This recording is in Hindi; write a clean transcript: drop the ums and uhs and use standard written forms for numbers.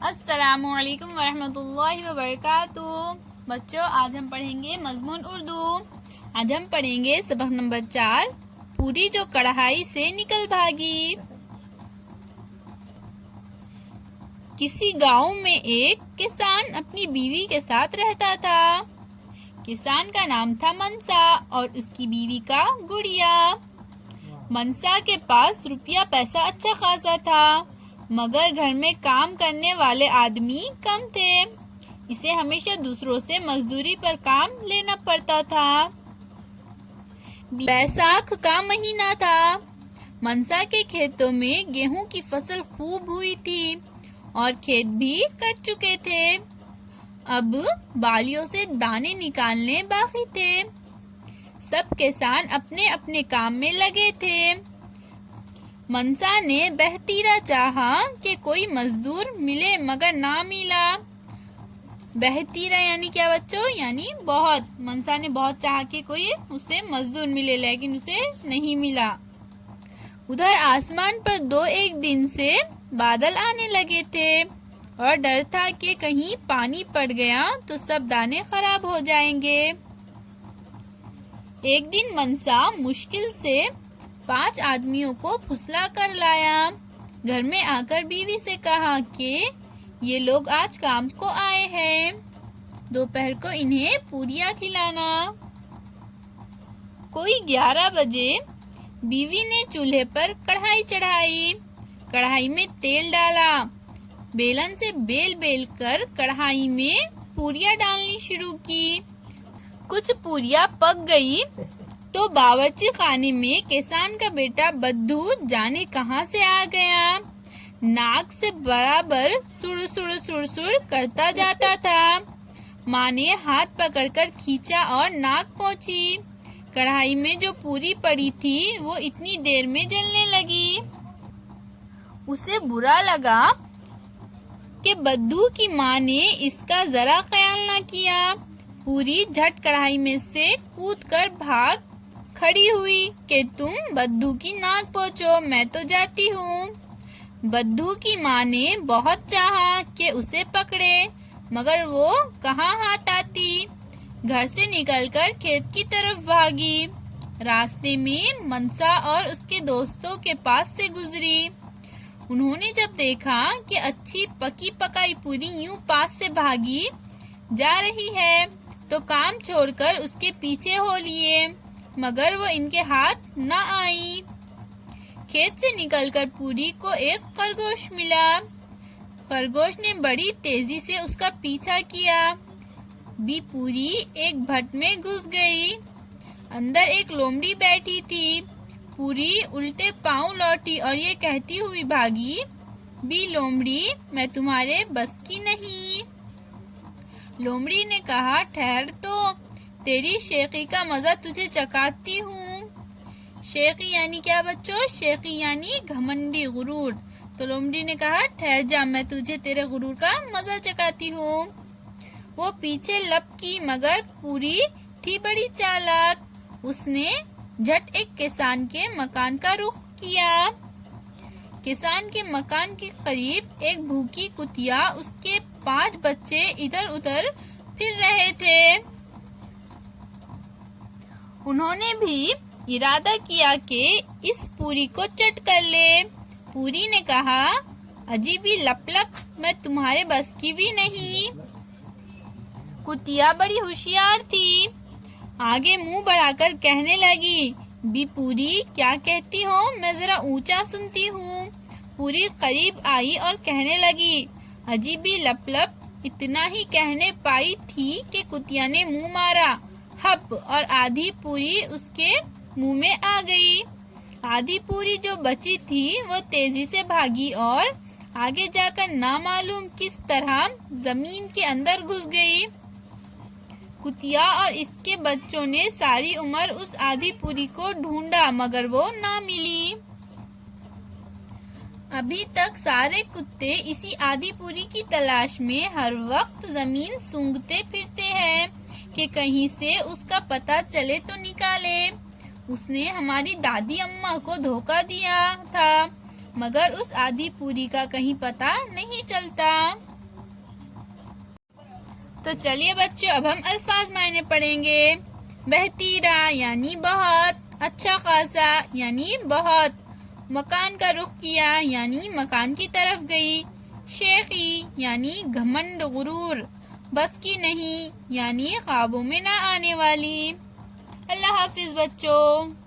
अस्सलामुअलैकुम वरहमतुल्लाहि वबरकातुहू। बच्चों, आज हम पढ़ेंगे मज़मून उर्दू। आज हम पढ़ेंगे सबक नंबर 4, पूरी जो कढ़ाई से निकल भागी। किसी गांव में एक किसान अपनी बीवी के साथ रहता था। किसान का नाम था मनसा और उसकी बीवी का गुड़िया। मनसा के पास रुपया पैसा अच्छा खासा था, मगर घर में काम करने वाले आदमी कम थे। इसे हमेशा दूसरों से मजदूरी पर काम लेना पड़ता था। बैसाख का महीना था। मनसा के खेतों में गेहूं की फसल खूब हुई थी और खेत भी कट चुके थे। अब बालियों से दाने निकालने बाकी थे। सब किसान अपने अपने काम में लगे थे। मनसा ने बहतीरा चाहा कि कोई मजदूर मिले, मगर ना मिला। बहतीरा यानी क्या बच्चों? यानी बहुत। मनसा ने बहुत चाहा कि कोई उसे मजदूर मिले, लेकिन उसे नहीं मिला। उधर आसमान पर 2-1 दिन से बादल आने लगे थे और डर था कि कहीं पानी पड़ गया तो सब दाने खराब हो जाएंगे। एक दिन मनसा मुश्किल से 5 आदमियों को फुसला कर लाया। घर में आकर बीवी से कहा कि ये लोग आज काम को आए हैं, दोपहर को इन्हें पूरियां खिलाना। कोई 11 बजे बीवी ने चूल्हे पर कढ़ाई चढ़ाई। कढ़ाई में तेल डाला। बेलन से बेल बेल कर कढ़ाई में पूरियां डालनी शुरू की। कुछ पूरियां पक गई तो बावर्ची खाने में किसान का बेटा बद्दू जाने कहां से आ गया। नाक से बराबर सुड़ सुड़ सुड़ सुड़ करता जाता था। माँ ने हाथ पकड़कर खींचा और नाक पहुंची। कढ़ाई में जो पूरी पड़ी थी वो इतनी देर में जलने लगी। उसे बुरा लगा कि बद्दू की माँ ने इसका जरा ख्याल न किया। पूरी झट कढ़ाई में से कूदकर भाग खड़ी हुई कि तुम बद्दू की नाक पोंछो, मैं तो जाती हूँ। बद्दू की माँ ने बहुत चाहा कि उसे पकड़े, मगर वो कहाँ हाथ आती। घर से निकलकर खेत की तरफ भागी। रास्ते में मनसा और उसके दोस्तों के पास से गुजरी। उन्होंने जब देखा कि अच्छी पकी पकाई पूरी यूं पास से भागी जा रही है तो काम छोड़कर उसके पीछे हो लिए, मगर वो इनके हाथ न आई। खेत से निकलकर पूरी को एक खरगोश मिला। खरगोश ने बड़ी तेजी से उसका पीछा किया। भी पूरी एक भट में घुस गई। अंदर एक लोमड़ी बैठी थी। पूरी उल्टे पांव लौटी और ये कहती हुई भागी, भी लोमड़ी, मैं तुम्हारे बस की नहीं। लोमड़ी ने कहा, ठहर तो, तेरी शेखी का मजा तुझे चखाती हूँ। शेखी यानी क्या बच्चों? शेखी यानी घमंडी, गुरूर। तो लोमड़ी ने कहा, ठहर जा, मैं तुझे तेरे गुरूर का मजा चखाती हूँ। वो पीछे लपकी, मगर पूरी थी बड़ी चालाक। उसने झट एक किसान के मकान का रुख किया। किसान के मकान के करीब एक भूखी कुतिया, उसके 5 बच्चे इधर उधर फिर रहे थे। उन्होंने भी इरादा किया कि इस पूरी को चट कर ले। पूरी ने कहा, अजीबी लपलप, मैं तुम्हारे बस की भी नहीं। कुतिया बड़ी होशियार थी। आगे मुंह बढ़ाकर कहने लगी, भी पूरी, क्या कहती हो? मैं जरा ऊंचा सुनती हूँ। पूरी करीब आई और कहने लगी, अजीबी लपलप। इतना ही कहने पाई थी कि कुतिया ने मुंह मारा, हप, और आधी पूरी उसके मुंह में आ गई। आधी पूरी जो बची थी वो तेजी से भागी और आगे जाकर नामालूम किस तरह जमीन के अंदर घुस गई। कुतिया और इसके बच्चों ने सारी उम्र उस आधी पूरी को ढूंढा, मगर वो ना मिली। अभी तक सारे कुत्ते इसी आधी पूरी की तलाश में हर वक्त जमीन सूंघते फिरते हैं कि कहीं से उसका पता चले तो निकाले। उसने हमारी दादी अम्मा को धोखा दिया था, मगर उस आधी पूरी का कहीं पता नहीं चलता। तो चलिए बच्चों, अब हम अल्फाज मायने पढ़ेंगे। बेहतीरा यानी बहुत, अच्छा खासा यानी बहुत, मकान का रुख किया यानी मकान की तरफ गई, शेखी यानी घमंड गुरूर, बस की नहीं यानी ख्वाबों में ना आने वाली। अल्लाह हाफिज बच्चों।